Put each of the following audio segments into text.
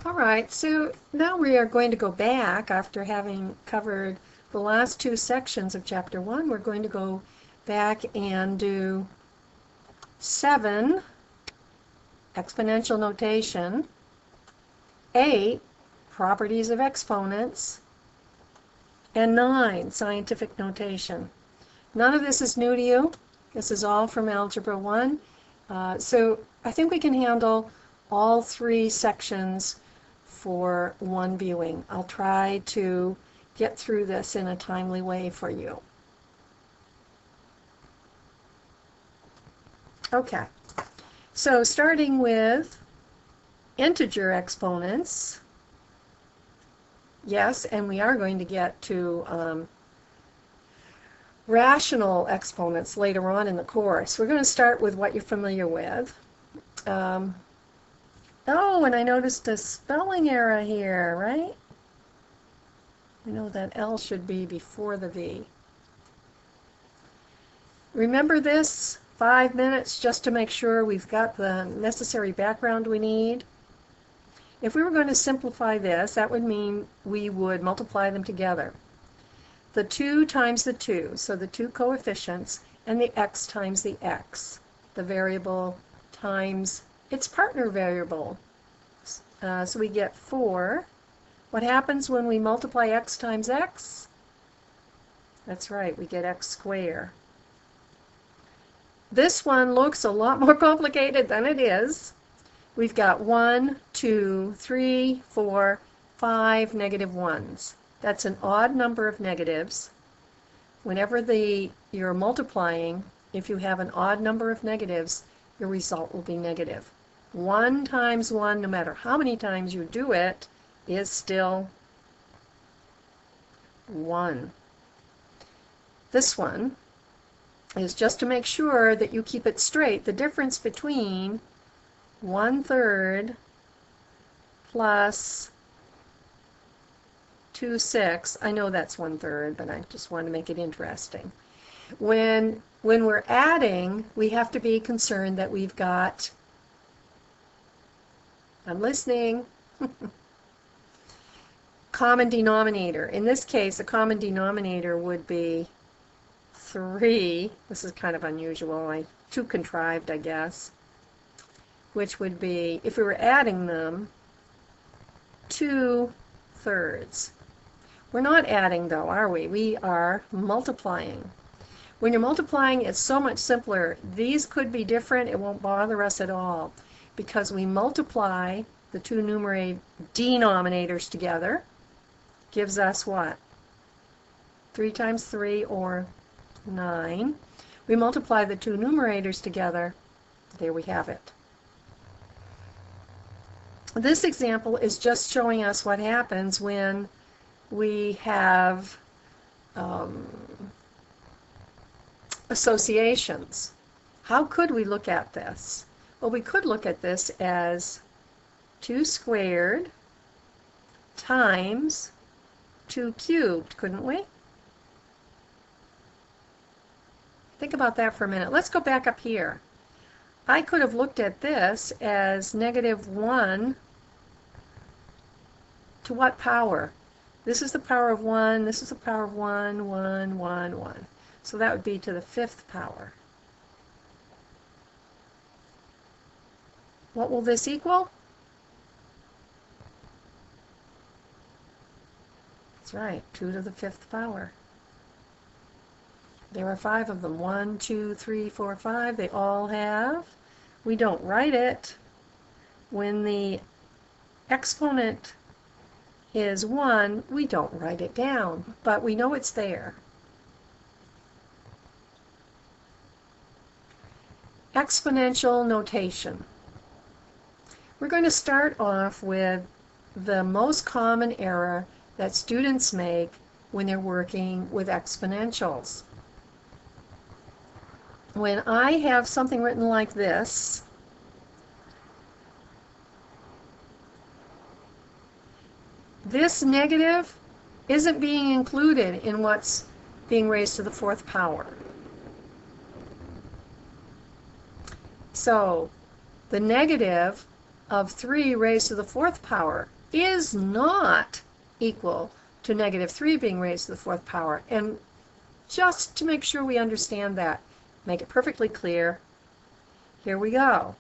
All right, so now we are going to go back after having covered the last two sections of Chapter 1. We're going to go back and do 7, exponential notation, 8, properties of exponents, and 9, scientific notation. None of this is new to you. This is all from Algebra 1. So I think we can handle all 3 sections for one viewing. I'll try to get through this in a timely way for you. Okay, so starting with integer exponents. Yes, and we are going to get to rational exponents later on in the course. We're going to start with what you're familiar with. Oh, and I noticed a spelling error here, right? I know that L should be before the V. Remember this 5 minutes just to make sure we've got the necessary background we need. If we were going to simplify this, that would mean we would multiply them together. The 2 times the 2, so the 2 coefficients, and the x times the x, the variable times its partner variable. So we get 4. What happens when we multiply x times x? That's right, we get x squared. This one looks a lot more complicated than it is. We've got 1, 2, 3, 4, 5 negative ones. That's an odd number of negatives. Whenever you're multiplying, if you have an odd number of negatives, your result will be negative. 1 times 1, no matter how many times you do it, is still 1. This one is just to make sure that you keep it straight. The difference between 1/3 plus 2/6, I know that's 1/3, but I just want to make it interesting. When we're adding, we have to be concerned that we've got, I'm listening, common denominator. In this case, the common denominator would be 3. This is kind of unusual, too contrived, I guess. Which would be, if we were adding them, 2/3. We're not adding though, are we? We are multiplying. When you're multiplying, it's so much simpler. These could be different. It won't bother us at all because we multiply the 2 denominators together. Gives us what? 3 times 3 or 9. We multiply the 2 numerators together. There we have it. This example is just showing us what happens when we have associations. How could we look at this? Well, we could look at this as 2 squared times 2 cubed, couldn't we? Think about that for a minute. Let's go back up here. I could have looked at this as -1 to what power? This is the power of 1, this is the power of 1, 1, 1, 1. So that would be to the 5th power. What will this equal? That's right, 2 to the 5th power. There are 5 of them. 1, 2, 3, 4, 5. They all have. We don't write it. When the exponent is 1, we don't write it down, but we know it's there. Exponential notation. We're going to start off with the most common error that students make when they're working with exponentials. When I have something written like this, this negative isn't being included in what's being raised to the 4th power. So the negative of 3 raised to the 4th power is not equal to negative 3 being raised to the 4th power. And just to make sure we understand that, make it perfectly clear, here we go.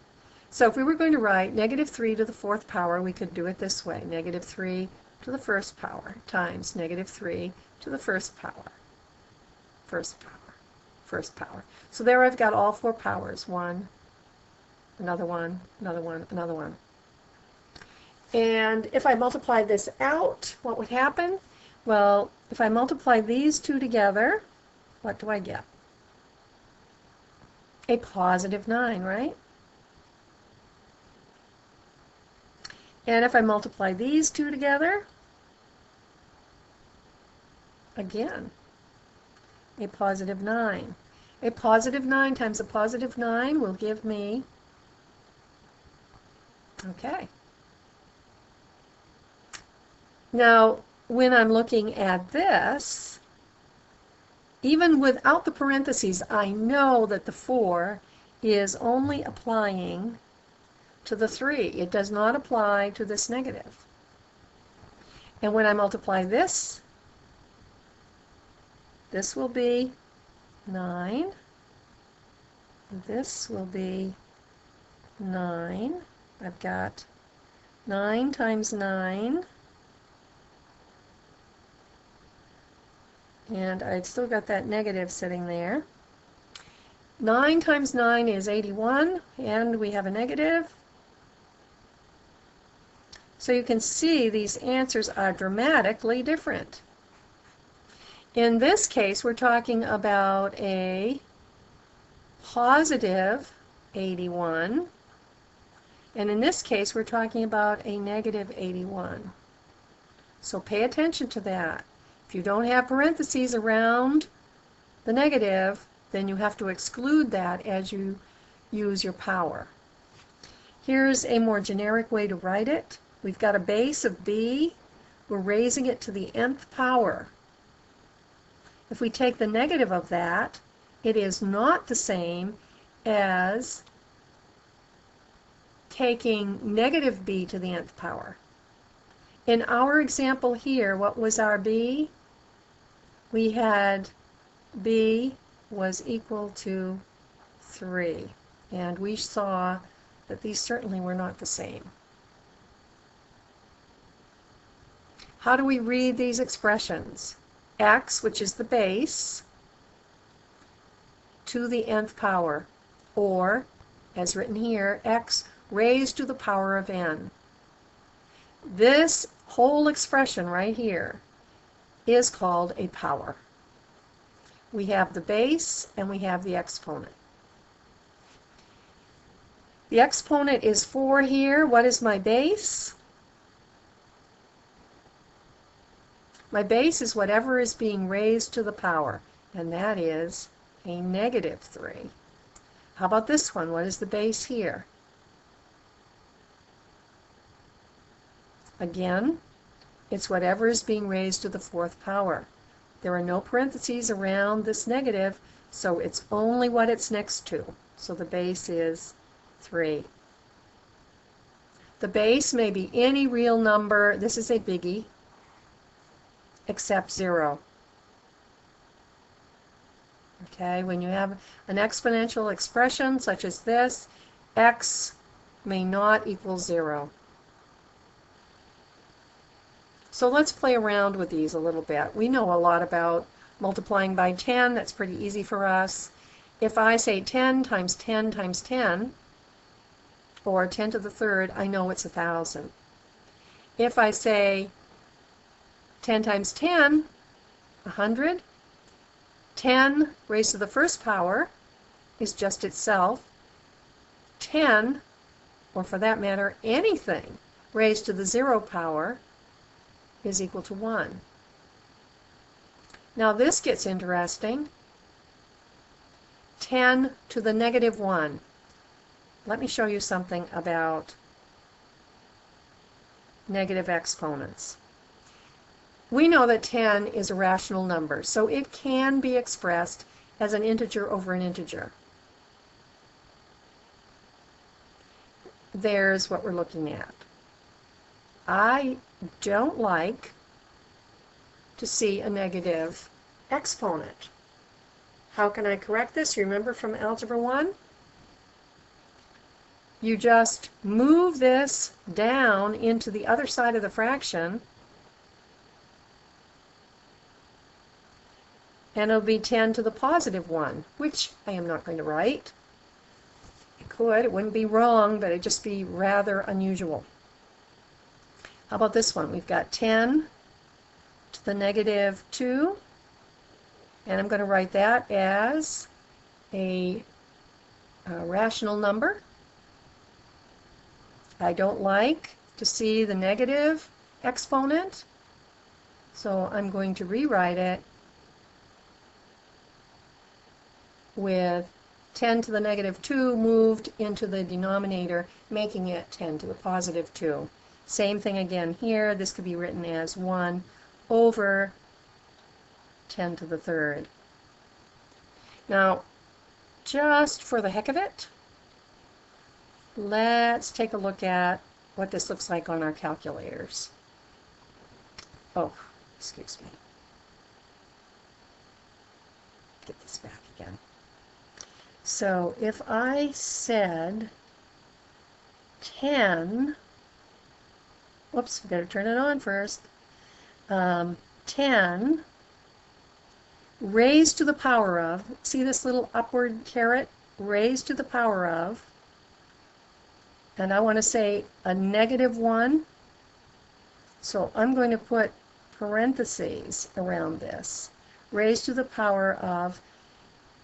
So if we were going to write negative 3 to the 4th power, we could do it this way. Negative 3 to the 1st power times negative 3 to the 1st power. First power. So there I've got all 4 powers. 1, another one, another one, another one. And if I multiply this out, what would happen? Well, if I multiply these two together, what do I get? A positive 9, right? And if I multiply these two together, again, a positive 9. A positive 9 times a positive 9 will give me, okay. Now, when I'm looking at this, even without the parentheses, I know that the 4 is only applying to the 3. It does not apply to this negative. And when I multiply this, this will be 9. This will be 9. I've got 9 times 9. And I've still got that negative sitting there. 9 times 9 is 81, and we have a negative. So you can see these answers are dramatically different. In this case, we're talking about a positive 81, and in this case, we're talking about a negative 81. So pay attention to that. If you don't have parentheses around the negative, then you have to exclude that as you use your power. Here's a more generic way to write it. We've got a base of b. We're raising it to the nth power. If we take the negative of that, it is not the same as taking negative b to the nth power. In our example here, what was our b? We had b was equal to 3. And we saw that these certainly were not the same. How do we read these expressions? X, which is the base, to the nth power, or, as written here, x raised to the power of n. This whole expression right here is called a power. We have the base and we have the exponent. The exponent is 4 here. What is my base? My base is whatever is being raised to the power, and that is a negative 3. How about this one? What is the base here? Again, it's whatever is being raised to the 4th power. There are no parentheses around this negative, so it's only what it's next to. So the base is 3. The base may be any real number. This is a biggie, except 0. Okay, when you have an exponential expression such as this, x may not equal 0. So let's play around with these a little bit. We know a lot about multiplying by 10. That's pretty easy for us. If I say 10 times 10 times 10, or 10 to the 3rd, I know it's 1,000. If I say 10 times 10, 100. 10 raised to the 1st power is just itself. 10, or for that matter, anything raised to the 0 power is equal to 1. Now this gets interesting. 10 to the negative 1. Let me show you something about negative exponents. We know that 10 is a rational number, so it can be expressed as an integer over an integer. there's what we're looking at. I don't like to see a negative exponent. How can I correct this? Remember from Algebra 1? You just move this down into the other side of the fraction, and it'll be 10 to the positive 1, which I am not going to write. I could, it wouldn't be wrong, but it'd just be rather unusual. How about this one? We've got 10 to the negative 2, and I'm going to write that as a rational number. I don't like to see the negative exponent, so I'm going to rewrite it with 10 to the negative 2 moved into the denominator, making it 10 to the positive 2. Same thing again here. This could be written as 1 over 10 to the third. Now, just for the heck of it, let's take a look at what this looks like on our calculators. Oh, excuse me. Get this back again. So if I said 10, whoops, we better turn it on first. 10 raised to the power of, see this little upward caret? Raised to the power of, and I want to say a negative 1, so I'm going to put parentheses around this. Raised to the power of,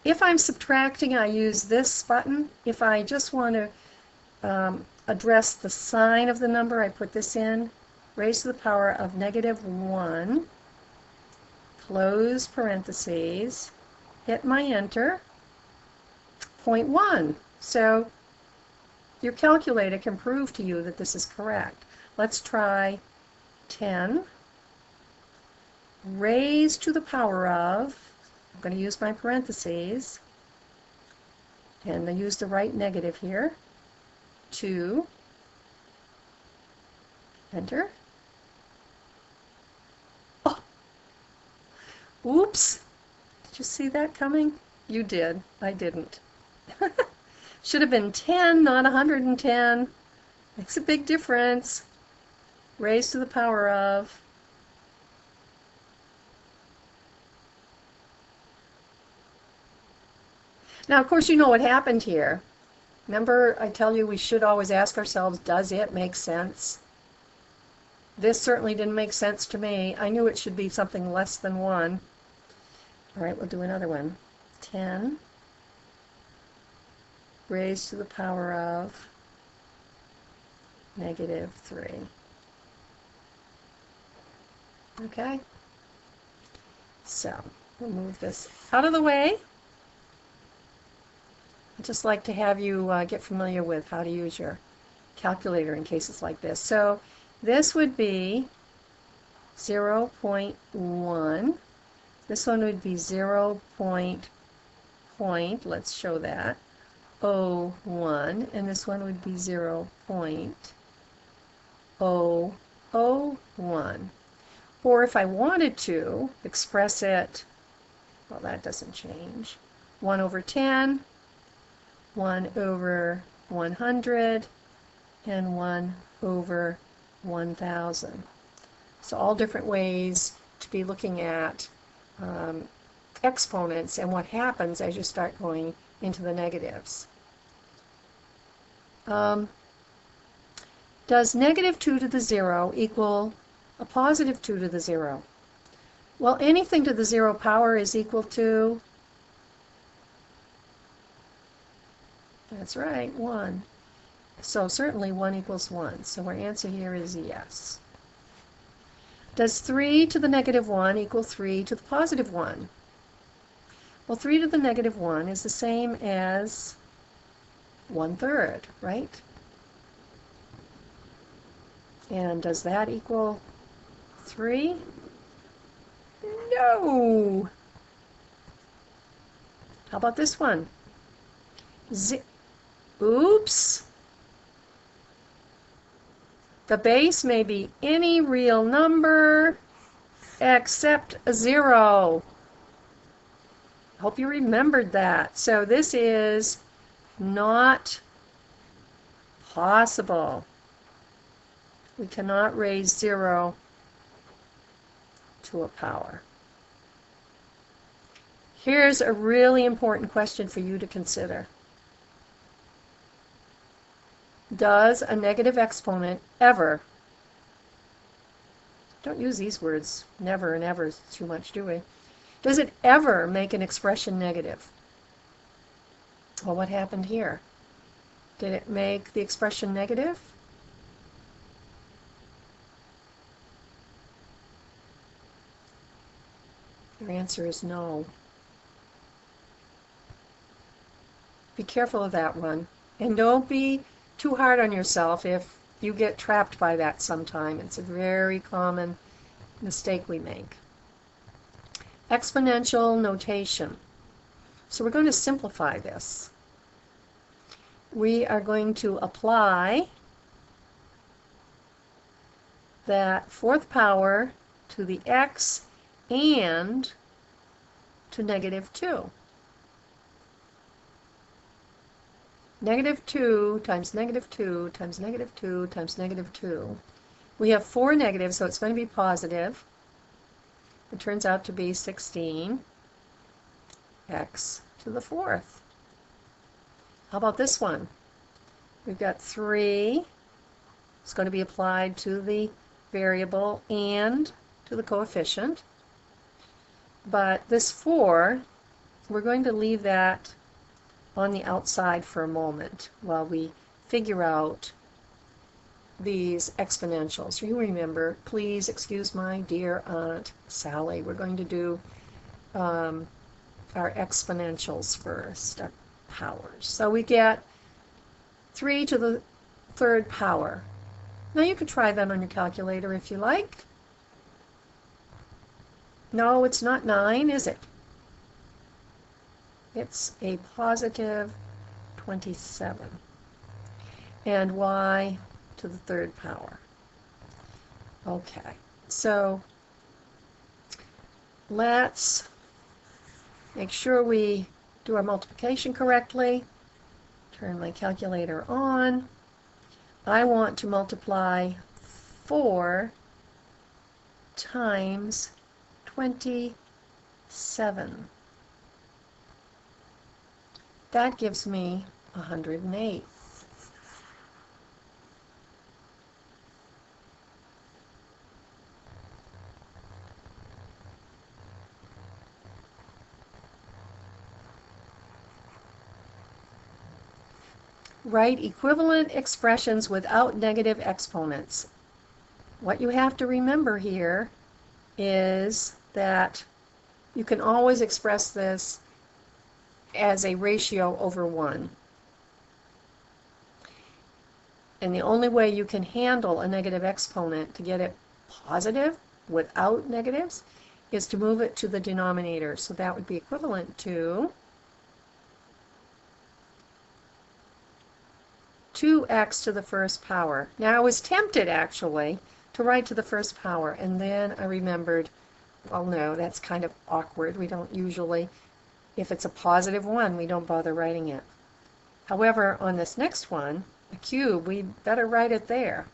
if I'm subtracting, I use this button. If I just want to address the sign of the number, I put this in. Raised to the power of negative 1, close parentheses, hit my enter, 0.1. So your calculator can prove to you that this is correct. Let's try 10 raised to the power of, I'm going to use my parentheses, and I use the right negative here, 2, enter. Oh, oops, did you see that coming? You did, I didn't. Should have been 10, not 110. Makes a big difference. Raised to the power of. Now, of course, you know what happened here. Remember, I tell you we should always ask ourselves, does it make sense? This certainly didn't make sense to me. I knew it should be something less than 1. All right, we'll do another one. 10 raised to the power of negative 3. Okay? So, we'll move this out of the way. I'd just like to have you get familiar with how to use your calculator in cases like this. So, this would be 0.1. This one would be 0. Let's show that. 0.01, and this one would be 0.001. Or if I wanted to express it, well, that doesn't change. 1 over 10, 1 over 100, and 1 over 1,000. So all different ways to be looking at exponents and what happens as you start going into the negatives. Does negative 2 to the 0 equal a positive 2 to the 0? Well, anything to the 0 power is equal to, that's right, 1. So certainly 1 equals 1. So our answer here is yes. Does 3 to the negative 1 equal 3 to the positive 1? Well, 3 to the negative 1 is the same as 1/3, right? And does that equal 3? No! How about this one? Oops! The base may be any real number except 0. Hope you remembered that. So this is not possible. We cannot raise 0 to a power. Here's a really important question for you to consider. Does a negative exponent ever, don't use these words, never and ever too much, do we? Does it ever make an expression negative? Well, what happened here? Did it make the expression negative? Your answer is no. Be careful of that one. And don't be too hard on yourself if you get trapped by that sometime. It's a very common mistake we make. Exponential notation. So we're going to simplify this. We are going to apply that fourth power to the x and to negative 2. Negative 2 times negative 2 times negative 2 times negative 2. We have 4 negatives, so it's going to be positive. It turns out to be 16 x to the 4th. How about this one? We've got 3. It's going to be applied to the variable and to the coefficient. But this 4, we're going to leave that on the outside for a moment while we figure out these exponentials. You remember, please excuse my dear Aunt Sally. We're going to do our exponentials first, our powers. So we get 3 to the 3rd power. Now you could try that on your calculator if you like. No, it's not 9, is it? It's a positive 27. And y to the 3rd power. Okay, so let's make sure we do our multiplication correctly. Turn my calculator on. I want to multiply 4 times 27. That gives me 108. Write equivalent expressions without negative exponents. What you have to remember here is that you can always express this as a ratio over 1. And the only way you can handle a negative exponent to get it positive without negatives is to move it to the denominator. So that would be equivalent to 2x to the 1st power. Now I was tempted actually to write to the 1st power, and then I remembered, well, no, that's kind of awkward. We don't usually, if it's a positive 1, we don't bother writing it. However, on this next one, a cube, we better write it there.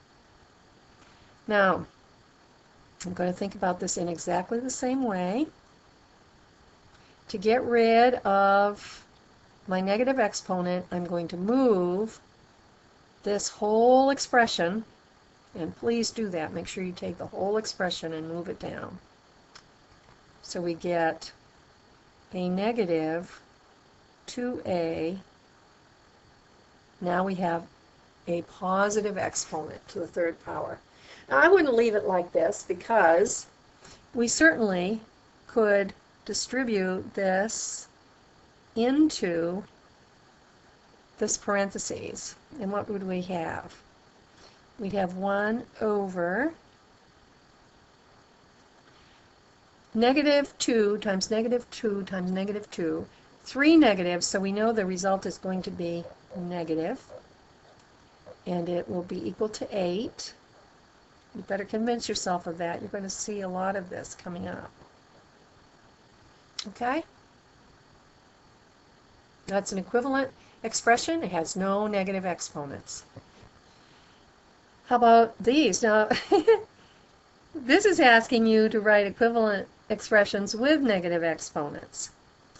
Now, I'm going to think about this in exactly the same way. To get rid of my negative exponent, I'm going to move this whole expression, and please do that. Make sure you take the whole expression and move it down. So we get a negative 2a. Now we have a positive exponent to the 3rd power. Now I wouldn't leave it like this because we certainly could distribute this into this parentheses. And what would we have? We'd have 1 over negative 2 times negative 2 times negative 2. 3 negatives, so we know the result is going to be negative. And it will be equal to 8. You better convince yourself of that. You're going to see a lot of this coming up. Okay? That's an equivalent expression. It has no negative exponents. How about these? Now, this is asking you to write equivalent expressions with negative exponents.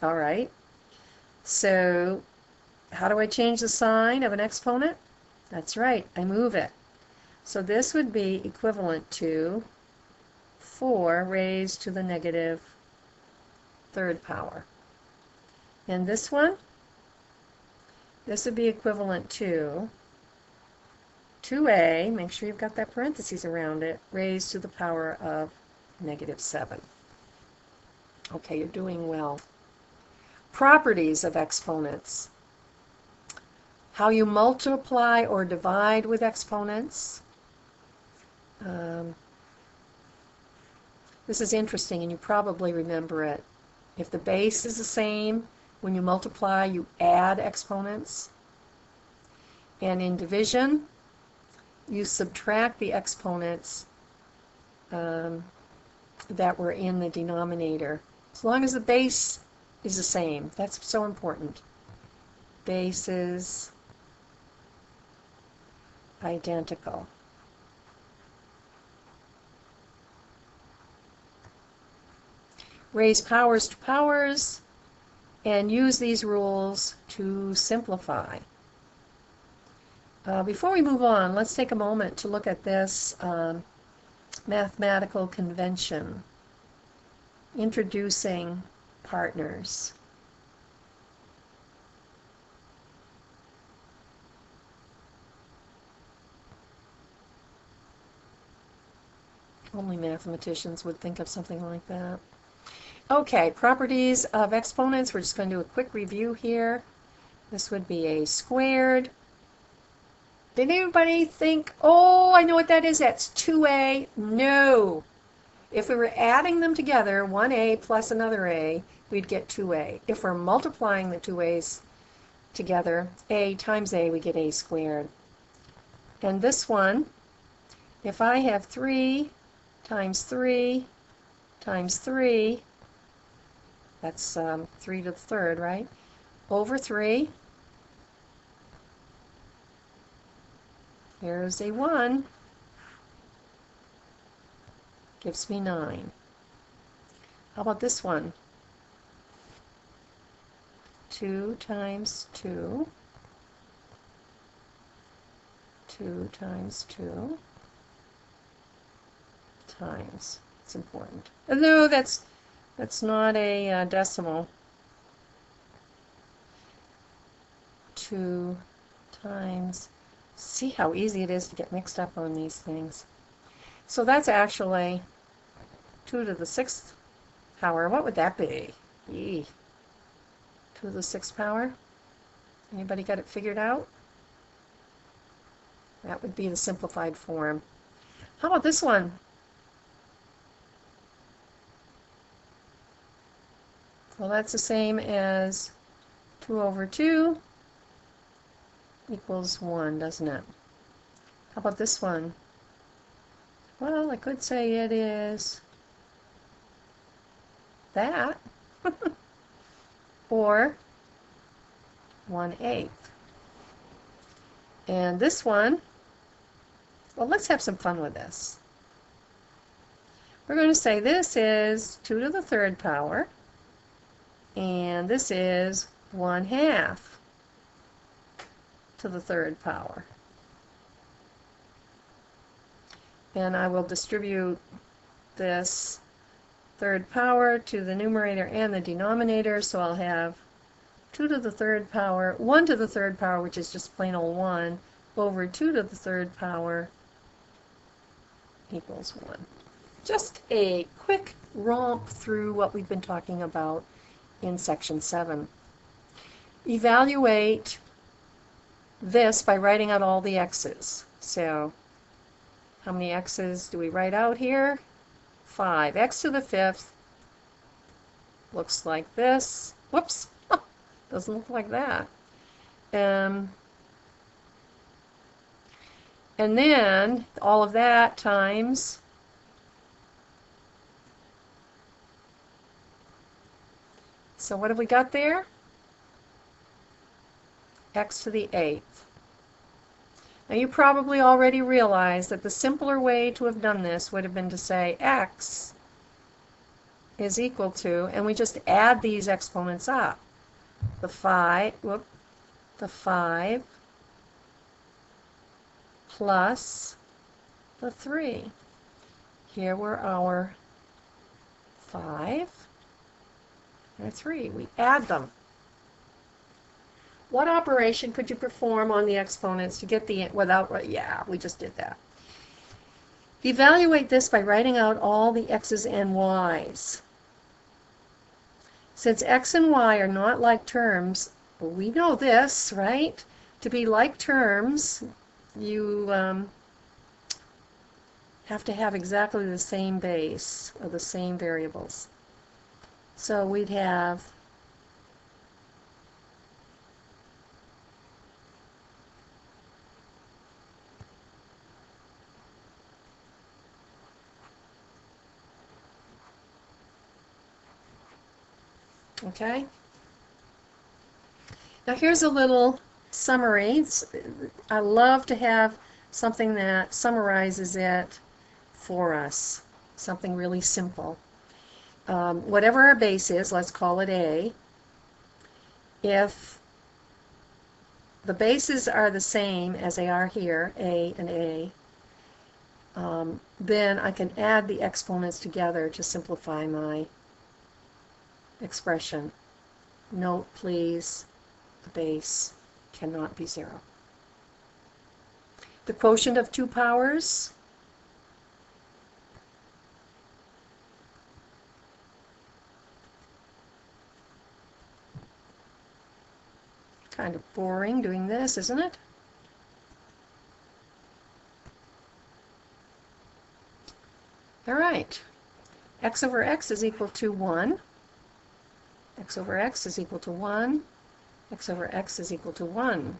All right. So, how do I change the sign of an exponent? That's right, I move it. So this would be equivalent to 4 raised to the negative third power. And this one, this would be equivalent to 2a, make sure you've got that parentheses around it, raised to the power of negative 7. Okay, you're doing well. Properties of exponents. How you multiply or divide with exponents. This is interesting, and you probably remember it. If the base is the same, when you multiply, you add exponents. And in division, you subtract the exponents that were in the denominator. As long as the base is the same. That's so important. Bases identical. Raise powers to powers and use these rules to simplify. Before we move on, let's take a moment to look at this mathematical convention, introducing partners. Only mathematicians would think of something like that. Okay, properties of exponents. We're just going to do a quick review here. This would be a squared. Did anybody think, oh, I know what that is, that's 2a? No. If we were adding them together, 1a plus another a, we'd get 2a. If we're multiplying the two a's together, a times a, we get a squared. And this one, if I have 3 times 3 times 3, that's 3 to the third, right? Over 3. Here's a 1. Gives me 9. How about this one? 2 times 2. 2 times 2 times. It's important. No, that's not a decimal. 2 times. See how easy it is to get mixed up on these things. So that's actually 2 to the 6th power. What would that be? 2 to the 6th power? Anybody got it figured out? That would be the simplified form. How about this one? Well, that's the same as 2 over 2 equals 1, doesn't it? How about this one? Well, I could say it is that, or 1/8. And this one, well, let's have some fun with this. We're going to say this is 2 to the 3rd power, and this is 1/2 to the 3rd power. And I will distribute this 3rd power to the numerator and the denominator, so I'll have 2 to the 3rd power, 1 to the 3rd power, which is just plain old 1, over 2 to the 3rd power equals 1. Just a quick romp through what we've been talking about in section 7. Evaluate this by writing out all the x's. So how many x's do we write out here? 5. X to the 5th looks like this. Whoops, doesn't look like that. And then all of that times so what have we got there? X to the 8th. Now you probably already realize that the simpler way to have done this would have been to say x is equal to, and we just add these exponents up. The 5 plus the 3. Here were our 5 and 3. We add them. What operation could you perform on the exponents to get the, without, yeah, we just did that. Evaluate this by writing out all the x's and y's. Since x and y are not like terms, we know this, right? To be like terms, you have to have exactly the same base, or the same variables. So we'd have okay? Now here's a little summary. I love to have something that summarizes it for us, something really simple. Whatever our base is, let's call it A. If the bases are the same as they are here, A and A, then I can add the exponents together to simplify my expression. Note, please, the base cannot be 0. The quotient of 2 powers, kind of boring doing this, isn't it? All right. X over x is equal to 1. X over x is equal to 1. X over x is equal to 1.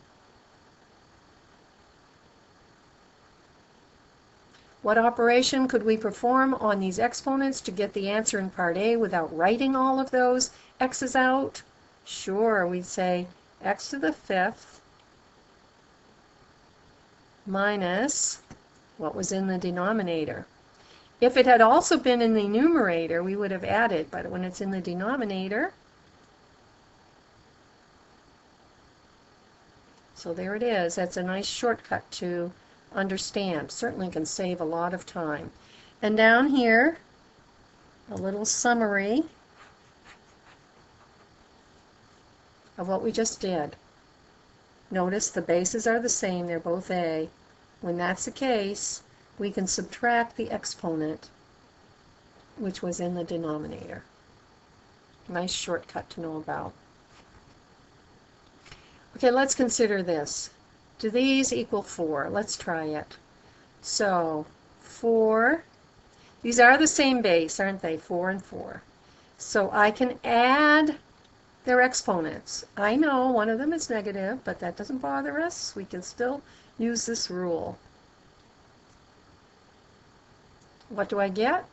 What operation could we perform on these exponents to get the answer in part A without writing all of those x's out? Sure, we'd say x to the 5th minus what was in the denominator. If it had also been in the numerator, we would have added, but when it's in the denominator, so there it is. That's a nice shortcut to understand. Certainly can save a lot of time. And down here, a little summary of what we just did. Notice the bases are the same. They're both A. When that's the case, we can subtract the exponent, which was in the denominator. Nice shortcut to know about. Okay, let's consider this. Do these equal 4? Let's try it. So 4, these are the same base, aren't they? 4 and 4. So I can add their exponents. I know one of them is negative, but that doesn't bother us. We can still use this rule. What do I get?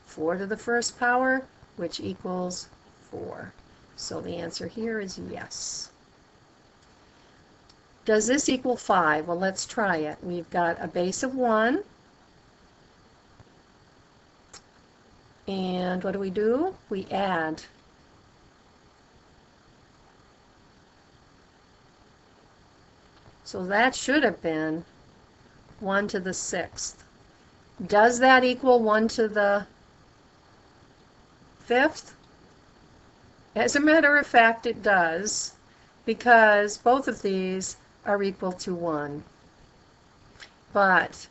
4 to the 1st power, which equals 4. So the answer here is yes. Does this equal 5? Well, let's try it. We've got a base of 1. And what do? We add. So that should have been 1 to the 6th. Does that equal 1 to the 5th? As a matter of fact, it does, because both of these are equal to 1. But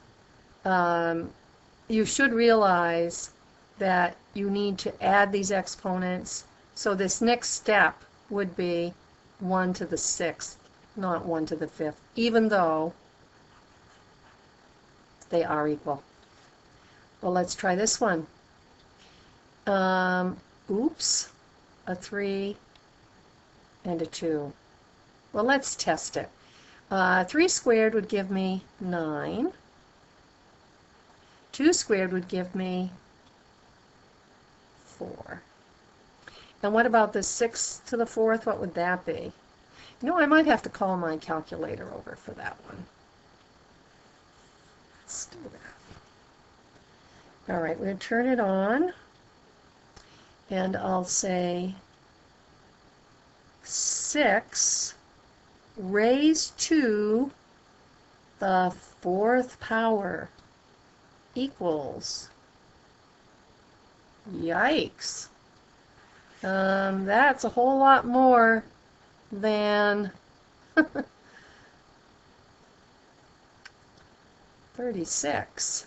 you should realize that you need to add these exponents, so this next step would be 1 to the 6th, not 1 to the 5th, even though they are equal. Well, let's try this one. Oops, a 3 and a 2. Well, let's test it. 3 squared would give me 9. 2 squared would give me 4. And what about the 6 to the 4th? What would that be? You know, I might have to call my calculator over for that one. Let's do that. All right, we're going to turn it on. And I'll say 6 raised to the 4th power equals, yikes, that's a whole lot more than 36.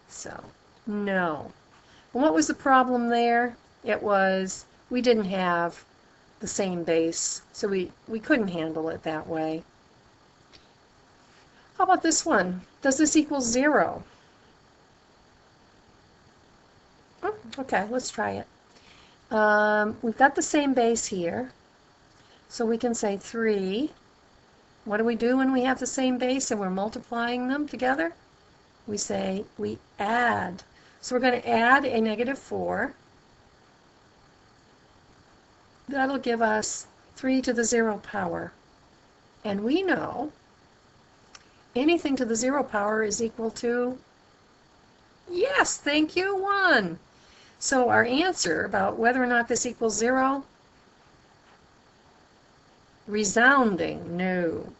So, no. And what was the problem there? It was we didn't have the same base, so we couldn't handle it that way. How about this one? Does this equal 0? Oh, okay, let's try it. We've got the same base here, so we can say 3. What do we do when we have the same base and we're multiplying them together? We say we add. So we're going to add a negative 4. That'll give us 3 to the 0 power. And we know anything to the 0 power is equal to, yes, thank you, 1. So our answer about whether or not this equals 0, resounding no.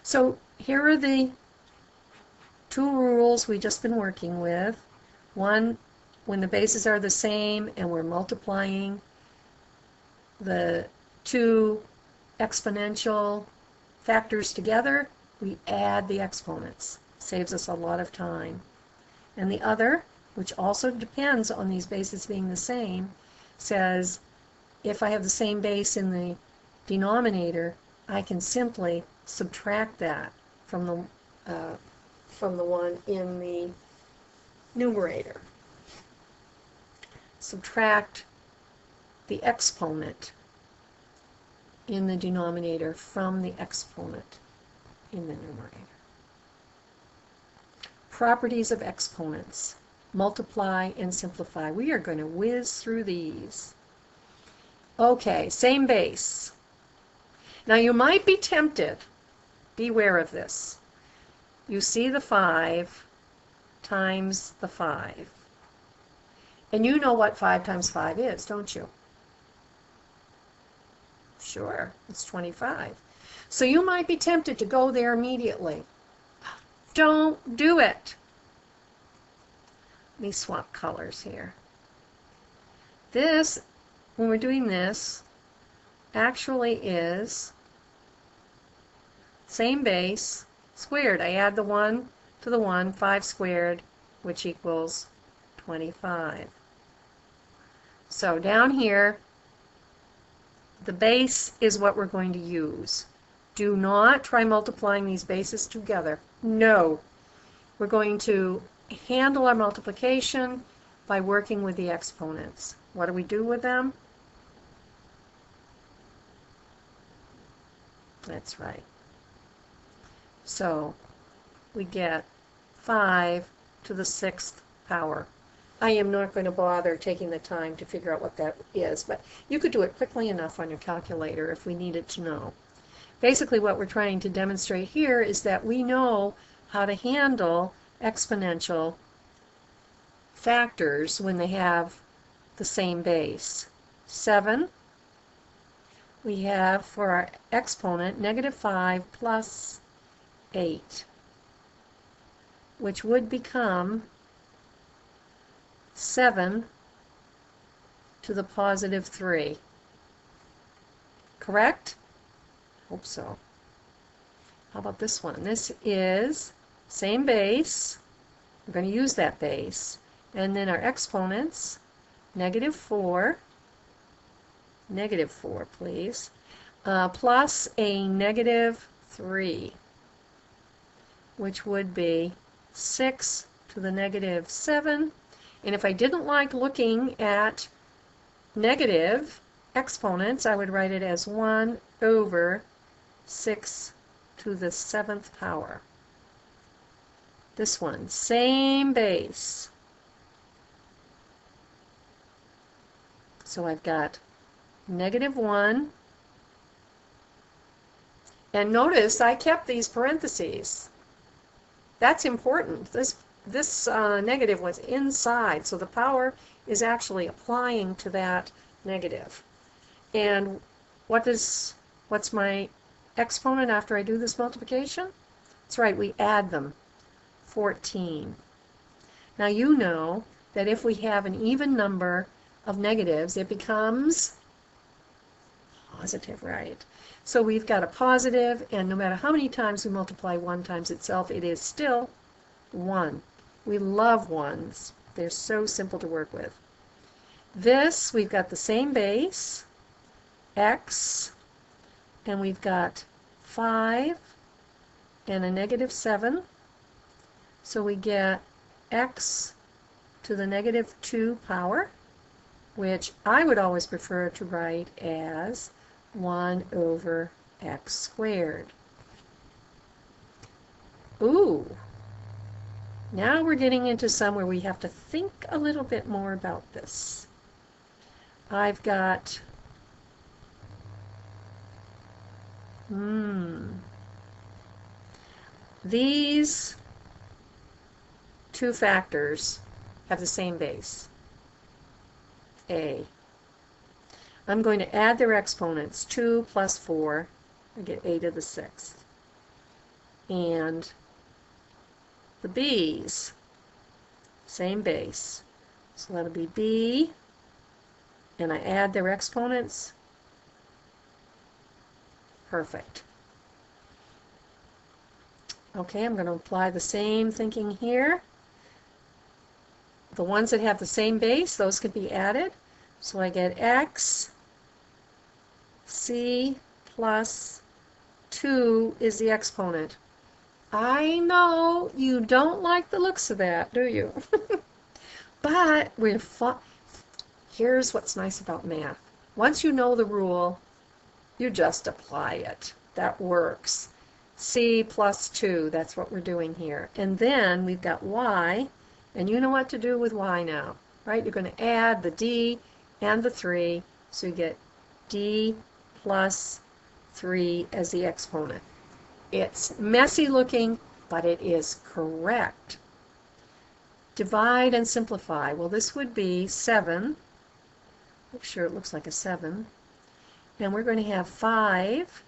So here are the 2 rules we've just been working with. One, when the bases are the same and we're multiplying the 2 exponential factors together, we add the exponents. Saves us a lot of time. And the other, which also depends on these bases being the same, says if I have the same base in the denominator, I can simply subtract that from the one in the numerator. Subtract the exponent in the denominator from the exponent in the numerator. Properties of exponents. Multiply and simplify. We are going to whiz through these. Okay, same base. Now you might be tempted. Beware of this. You see the 5 times the 5. And you know what 5 times 5 is, don't you? Sure, it's 25. So you might be tempted to go there immediately. Don't do it. Let me swap colors here. This, when we're doing this, actually is same base squared. I add the 1 to the 1, 5 squared, which equals 25. So down here, the base is what we're going to use. Do not try multiplying these bases together. No. We're going to handle our multiplication by working with the exponents. What do we do with them? That's right. So we get 5 to the 6th power. I am not going to bother taking the time to figure out what that is, but you could do it quickly enough on your calculator if we needed to know. Basically what we're trying to demonstrate here is that we know how to handle exponential factors when they have the same base. 7, we have for our exponent negative 5 plus 8, which would become 7 to the positive 3. Correct? Hope so. How about this one? This is same base. We're going to use that base. And then our exponents, negative 4, please, plus a negative 3, which would be 6 to the negative 7. And if I didn't like looking at negative, exponents, I would write it as 1 over 6 to the 7th power. This one, same base. So I've got -1. And notice I kept these parentheses. That's important. This negative was inside, so the power is actually applying to that negative. And what's my exponent after I do this multiplication? That's right, we add them. 14. Now you know that if we have an even number of negatives, it becomes positive, right? So we've got a positive, and no matter how many times we multiply 1 times itself, it is still 1. We love ones. They're so simple to work with. This, we've got the same base, x, and we've got 5 and a -7. So we get x to the -2 power, which I would always prefer to write as 1 over x squared. Ooh, now we're getting into some where we have to think a little bit more about this. I've got these two factors have the same base, a. I'm going to add their exponents. 2 plus 4, I get a to the 6th. And the b's, same base. So that'll be b, and I add their exponents. Perfect. Okay, I'm going to apply the same thinking here. The ones that have the same base, those can be added. So I get x, c plus 2 is the exponent. I know you don't like the looks of that, do you? But here's what's nice about math. Once you know the rule, you just apply it. That works. C plus 2, that's what we're doing here. And then we've got y, and you know what to do with y now, right? You're going to add the d and the 3, so you get d plus 3 as the exponent. It's messy looking, but it is correct. Divide and simplify. Well, this would be 7. Make sure it looks like a 7. And we're going to have 5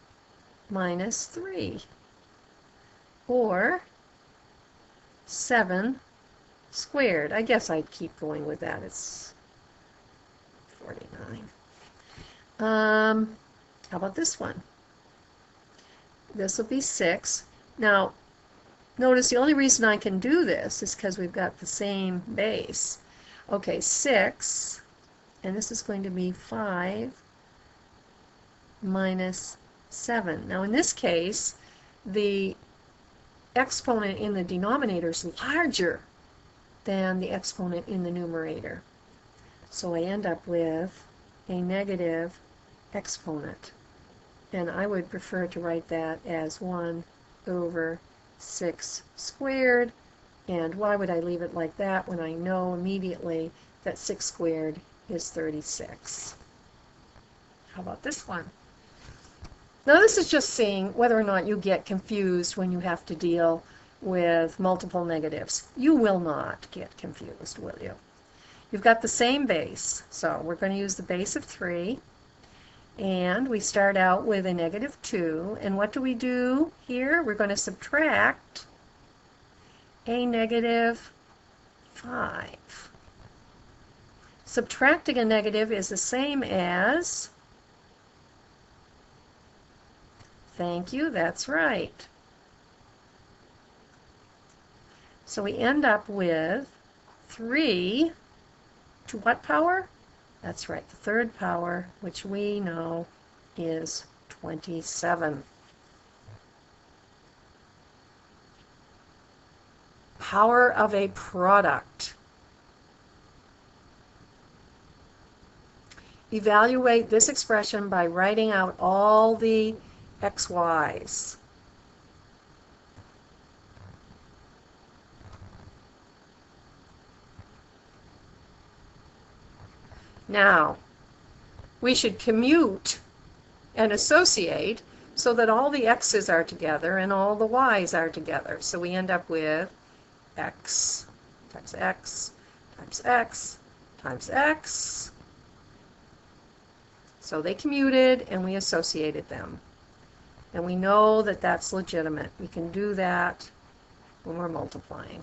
minus 3, or 7 squared. I guess I'd keep going with that. It's 49. How about this one? This will be 6. Now, notice the only reason I can do this is because we've got the same base. Okay, 6, and this is going to be 5 minus 7. Now, in this case, the exponent in the denominator is larger than the exponent in the numerator. So I end up with a negative exponent. And I would prefer to write that as 1 over 6 squared. And why would I leave it like that when I know immediately that 6 squared is 36? How about this one? Now this is just seeing whether or not you get confused when you have to deal with multiple negatives. You will not get confused, will you? You've got the same base, so we're going to use the base of 3. And we start out with a -2. And what do we do here? We're going to subtract a -5. Subtracting a negative is the same as, thank you, that's right. So we end up with 3 to what power? That's right, the 3rd power, which we know is 27. Power of a product. evaluate this expression by writing out all the xy's. Now, we should commute and associate so that all the x's are together and all the y's are together. So we end up with x times x times x times x. So they commuted and we associated them. And we know that that's legitimate. We can do that when we're multiplying,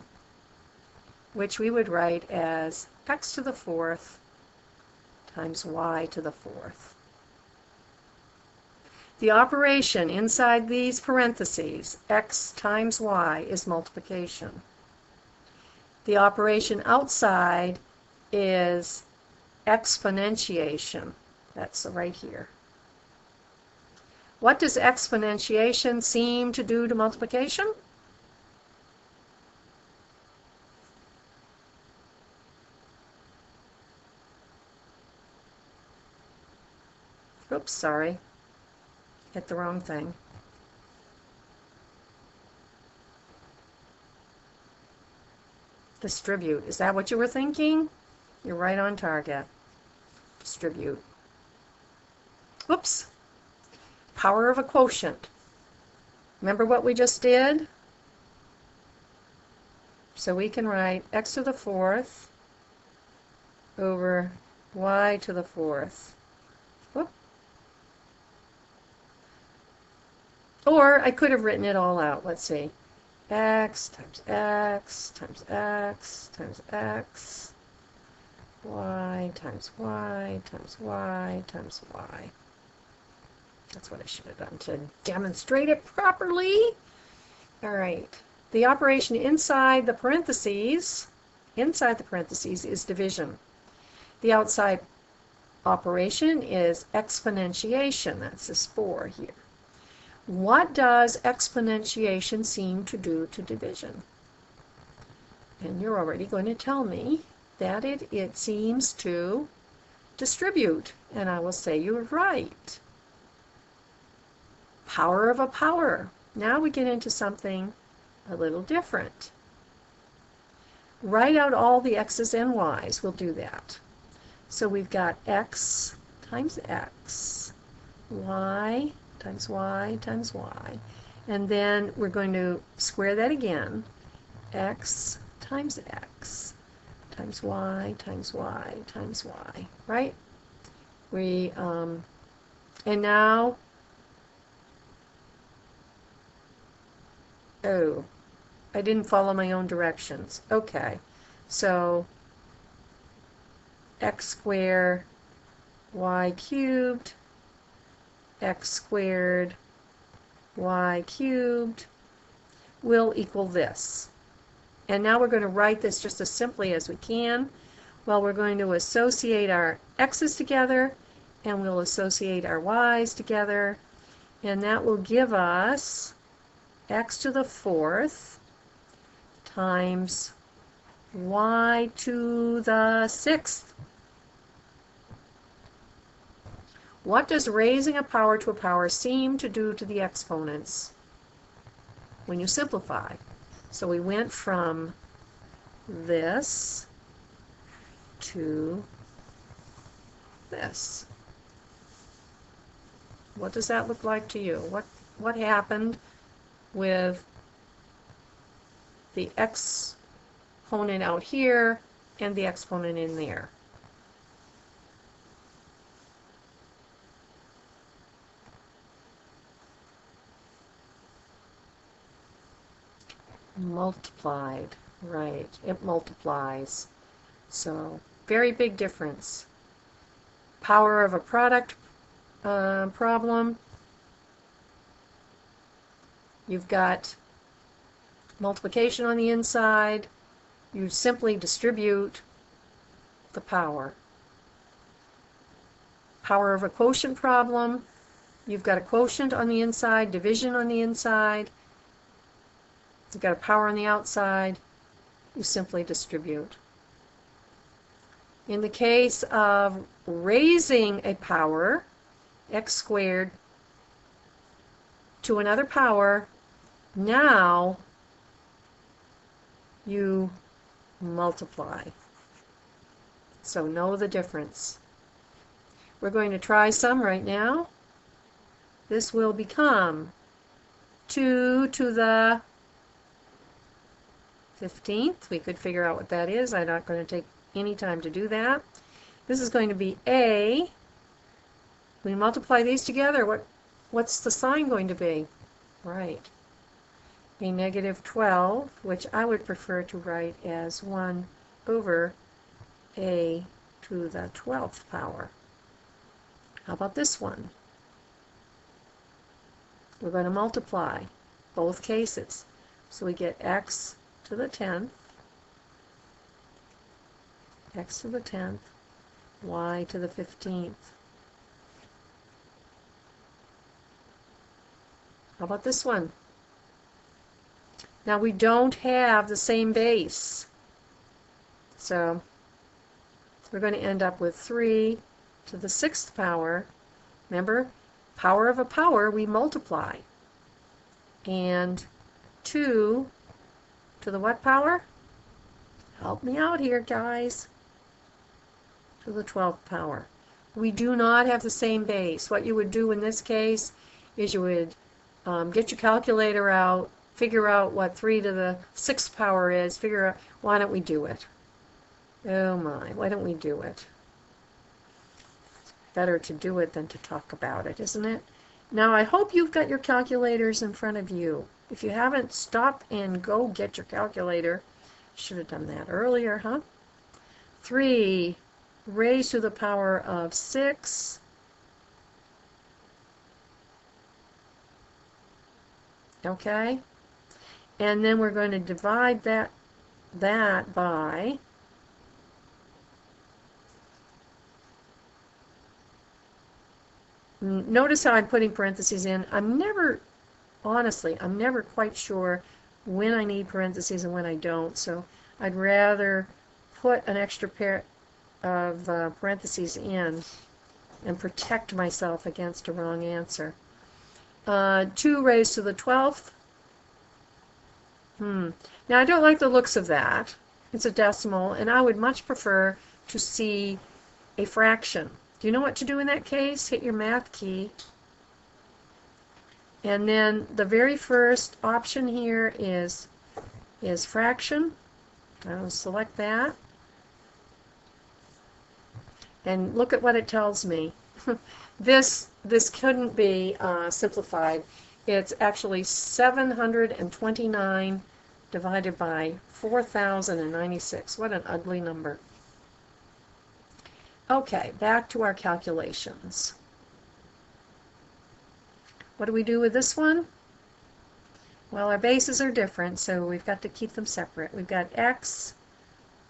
which we would write as x to the fourth times y to the fourth. The operation inside these parentheses, x times y, is multiplication. The operation outside is exponentiation. That's right here. What does exponentiation seem to do to multiplication? Oops, sorry. Hit the wrong thing. Distribute. Is that what you were thinking? You're right on target. Distribute. Whoops. Power of a quotient. Remember what we just did? So we can write x to the fourth over y to the fourth. Whoop. Or I could have written it all out. Let's see. X times x times x times x, y times y times y times y. That's what I should have done to demonstrate it properly. All right. The operation inside the parentheses is division. The outside operation is exponentiation. That's this 4 here. What does exponentiation seem to do to division? And you're already going to tell me that it seems to distribute. And I will say you're right. Power of a power. Now we get into something a little different. Write out all the x's and y's. We'll do that. So we've got x times x, y times y times y. And then we're going to square that again. X times x times y times y times y. Right? And now, oh, I didn't follow my own directions. Okay, so x squared y cubed, x squared y cubed will equal this. And now we're going to write this just as simply as we can. Well, we're going to associate our x's together, and we'll associate our y's together, and that will give us x to the fourth times y to the sixth. What does raising a power to a power seem to do to the exponents when you simplify? So we went from this to this. What does that look like to you? What happened with the exponent out here and the exponent in there? Multiplied, right, it multiplies. So very big difference. Power of a product problem, you've got multiplication on the inside, you simply distribute the power. Power of a quotient problem, you've got a quotient on the inside, division on the inside, you've got a power on the outside, you simply distribute. In the case of raising a power, x squared, to another power, now you multiply. So know the difference. We're going to try some right now. This will become 2 to the 15th. We could figure out what that is. I'm not going to take any time to do that. This is going to be a. We multiply these together. What's the sign going to be? Right. A negative 12, which I would prefer to write as 1 over a to the 12th power. How about this one? We're going to multiply both cases. So we get x to the 10th, x to the 10th, y to the 15th. How about this one? Now we don't have the same base. So we're going to end up with 3 to the 6th power. Remember, power of a power, we multiply. And 2 to the what power? Help me out here, guys. To the 12th power. We do not have the same base. What you would do in this case is you would get your calculator out, figure out what 3 to the 6th power is, figure out, why don't we do it? Oh my, why don't we do it? It's better to do it than to talk about it, isn't it? Now I hope you've got your calculators in front of you. If you haven't, stop and go get your calculator. Should have done that earlier, huh? 3 raised to the power of 6. Okay? And then we're going to divide that by notice how I'm putting parentheses in. Honestly, I'm never quite sure when I need parentheses and when I don't, so I'd rather put an extra pair of parentheses in and protect myself against a wrong answer. 2 raised to the 12th. Now I don't like the looks of that. It's a decimal, and I would much prefer to see a fraction. Do you know what to do in that case? Hit your math key. And then the very first option here is fraction. I'll select that. And look at what it tells me. This couldn't be simplified. It's actually 729 divided by 4,096. What an ugly number. Okay, back to our calculations. What do we do with this one? Well, our bases are different, so we've got to keep them separate. We've got x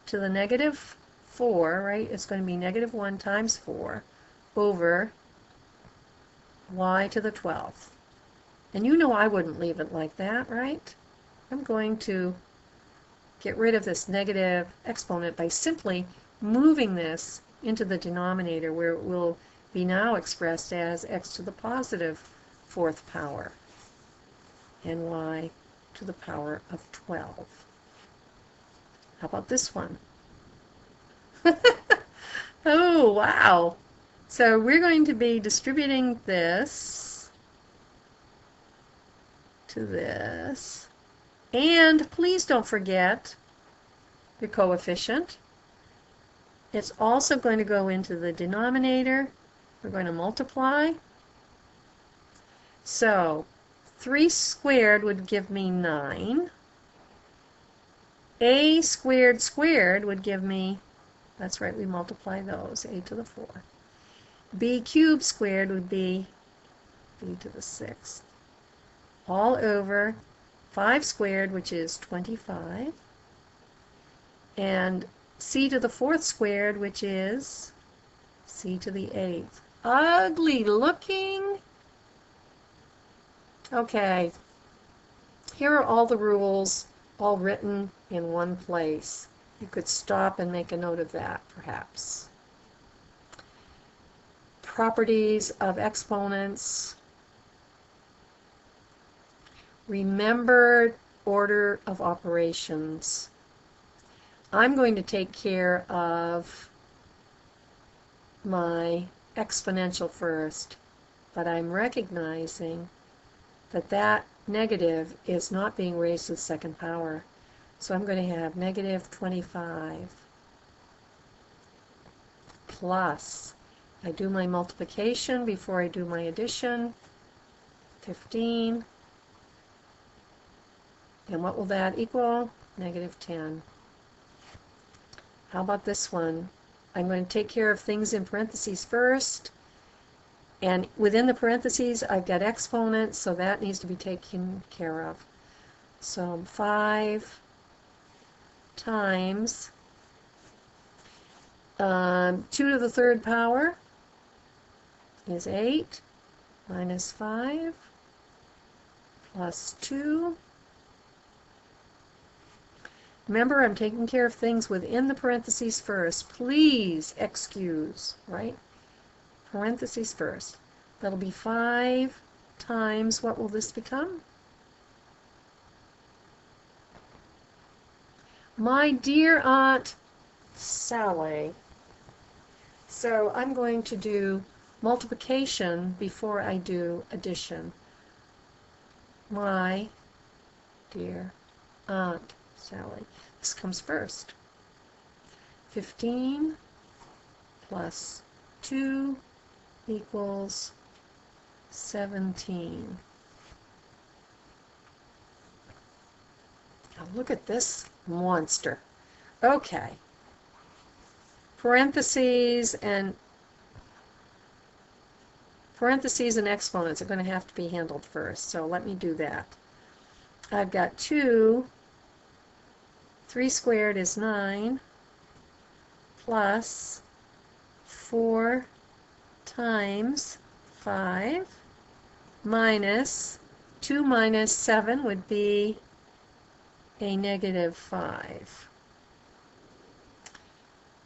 to the negative 4, right? It's going to be negative 1 times 4 over y to the 12th. And you know I wouldn't leave it like that, right? I'm going to get rid of this negative exponent by simply moving this into the denominator, where it will be now expressed as x to the positive 4th power and y to the power of 12. How about this one? Oh, wow. So we're going to be distributing this to this. And please don't forget your coefficient. It's also going to go into the denominator. We're going to multiply. So 3 squared would give me 9. A squared squared would give me, that's right, we multiply those, a to the 4. B cubed squared would be b to the 6th. All over 5 squared, which is 25. And c to the 4th squared, which is c to the 8th. Ugly looking. Okay, here are all the rules, all written in one place. You could stop and make a note of that, perhaps. Properties of exponents. Remember order of operations. I'm going to take care of my exponential first, but I'm recognizing that that negative is not being raised to the second power. So I'm going to have negative 25 plus, I do my multiplication before I do my addition, 15, and what will that equal? Negative 10. How about this one? I'm going to take care of things in parentheses first, and within the parentheses I've got exponents, so that needs to be taken care of. So 5 times 2 to the third power is 8 minus 5 plus 2. Remember, I'm taking care of things within the parentheses first. Please excuse, right? Parentheses first. That'll be 5 times, what will this become? My dear Aunt Sally. So I'm going to do multiplication before I do addition. My dear Aunt Sally. This comes first. 15 plus 2 equals 17. Now look at this monster. Okay. Parentheses and exponents are going to have to be handled first. So let me do that. I've got 2. 3 squared is 9 plus 4 times 5 minus 2 minus 7 would be a negative 5.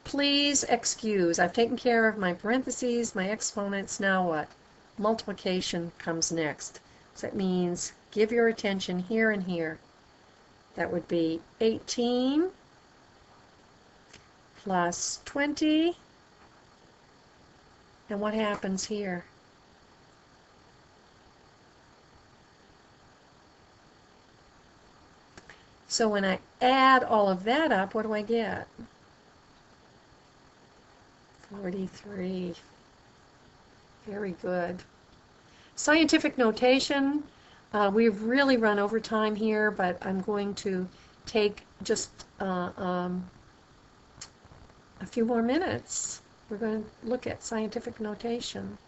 Please excuse. I've taken care of my parentheses, my exponents. Now what? Multiplication comes next. So that means give your attention here and here. That would be 18 plus 20. And what happens here? So when I add all of that up, what do I get? 43. Very good. Scientific notation. We've really run over time here, but I'm going to take just a few more minutes. We're going to look at scientific notation.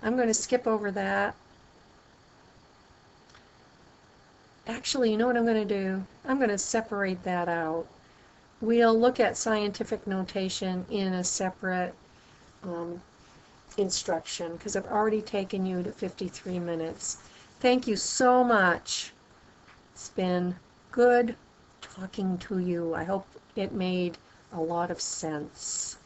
I'm going to skip over that. Actually, you know what I'm going to do? I'm going to separate that out. We'll look at scientific notation in a separate instruction because I've already taken you to 53 minutes. Thank you so much. It's been good talking to you. I hope it made a lot of sense.